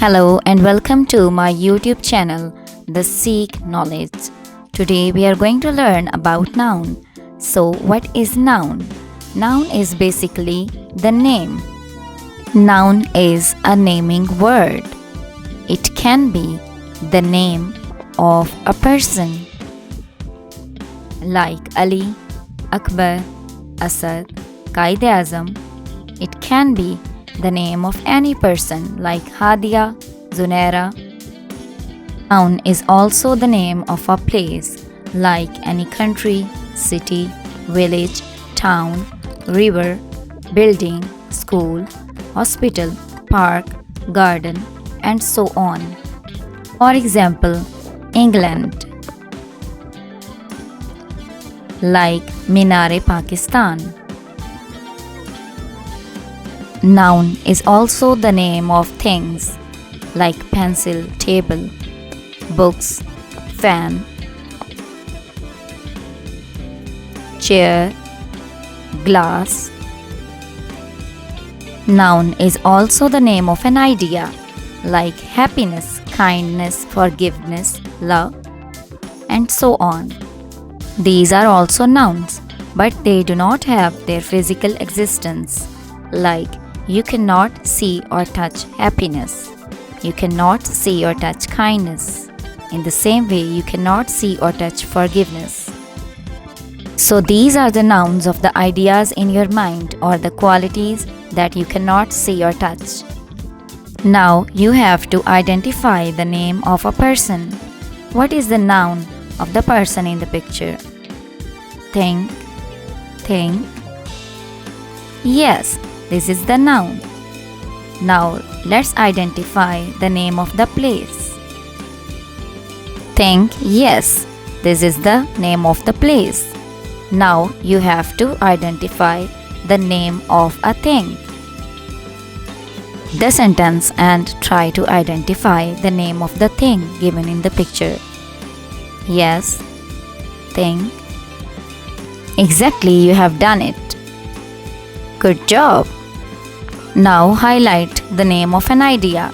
Hello and welcome to my YouTube channel, The Seek Knowledge. Today we are going to learn about noun. So what is noun? Noun is basically the name. Noun is a naming word. It can be the name of a person like Ali, Akbar, Asad, Qaid-e-Azam. It can be the name of any person like Hadia, Zunaira. Noun is also the name of a place like any country, city, village, town, river, building, school, hospital, park, garden, and so on. For example, England, like Minar-e-Pakistan. Noun is also the name of things like pencil, table, books, fan, chair, glass. Noun is also the name of an idea like happiness, kindness, forgiveness, love, and so on. These are also nouns, but they do not have their physical existence. Like, you cannot see or touch happiness. You cannot see or touch kindness. In the same way, you cannot see or touch forgiveness. So these are the nouns of the ideas in your mind or the qualities that you cannot see or touch. Now you have to identify the name of a person. What is the noun of the person in the picture? Think. Yes, this is the noun. Now let's identify the name of the place. Think. Yes, this is the name of the place. Now you have to identify the name of a thing. The sentence and try to identify the name of the thing given in the picture. Yes, think. Exactly, you have done it. Good job. Now highlight the name of an idea.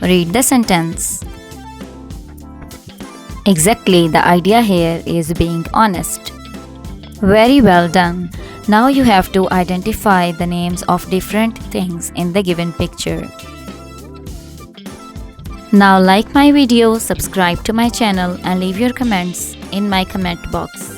Read the sentence. Exactly, the idea here is being honest. Very well done. Now you have to identify the names of different things in the given picture. Now like my video, subscribe to my channel and leave your comments in my comment box.